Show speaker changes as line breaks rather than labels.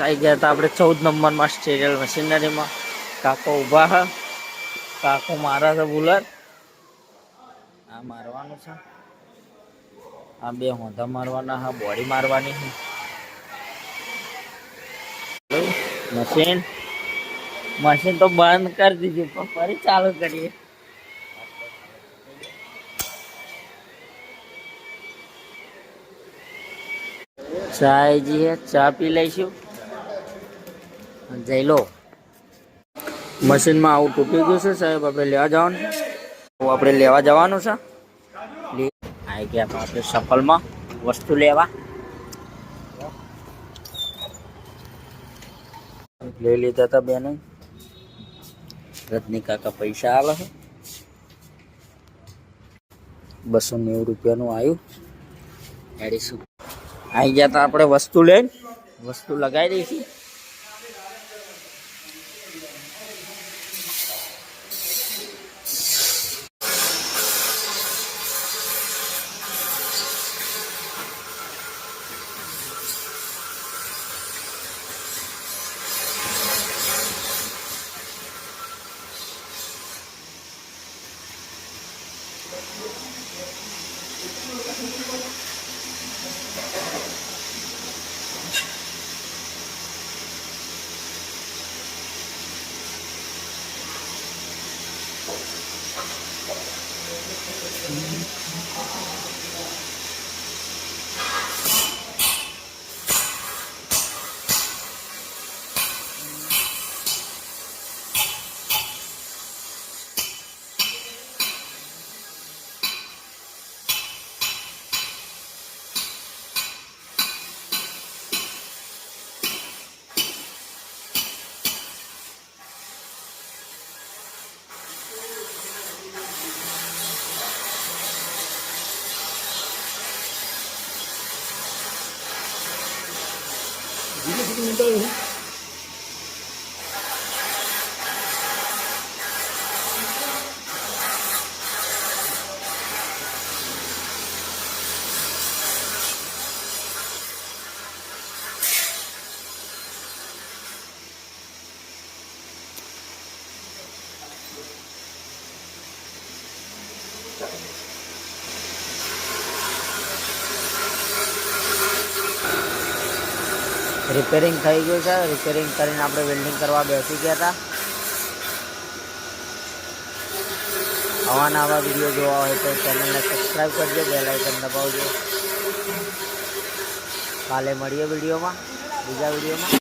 આવી ગયા હતા આપણે 14 નંબરમાં સ્ટીરિયલ મશીનરીમાં. કાકો ઊભા છે, કાકો મારા છે બુલર. આ મારવાનું છે, આ બે હોંધા મારવાના હા, બોડી મારવાની છે. મશીન મશીન તો બંધ કરી દીધું પણ ફરી ચાલુ કરીએ. ચાયજી હે, ચા પી લઈશું. જઈ લો. મશીનમાં આવું તૂટી ગયું છે સાહેબ, આપણે લેવા જવાનું છે. આપણે લેવા જવાનું છે. આવી ગયા આપણે સફલમાં વસ્તુ લેવા. લઈ લીધા હતા બેને. રજની કાકા પૈસા આલે છે. 290 રૂપિયાનું આવ્યું. એડીશું આવી ગયા હતા આપણે વસ્તુ લઈને, વસ્તુ લગાવી દઈશું. રિપેરિંગ થઈ ગયું છે. રિપેરિંગ કરીને આપણે વેલ્ડિંગ કરવા બેસી ગયા હતા. આવા વિડીયો જોવા હોય તો ચેનલને સબસ્ક્રાઈબ કરજો, બેલ આઇકન દબાવજો. કાલે મળીએ બીજા વિડીયોમાં.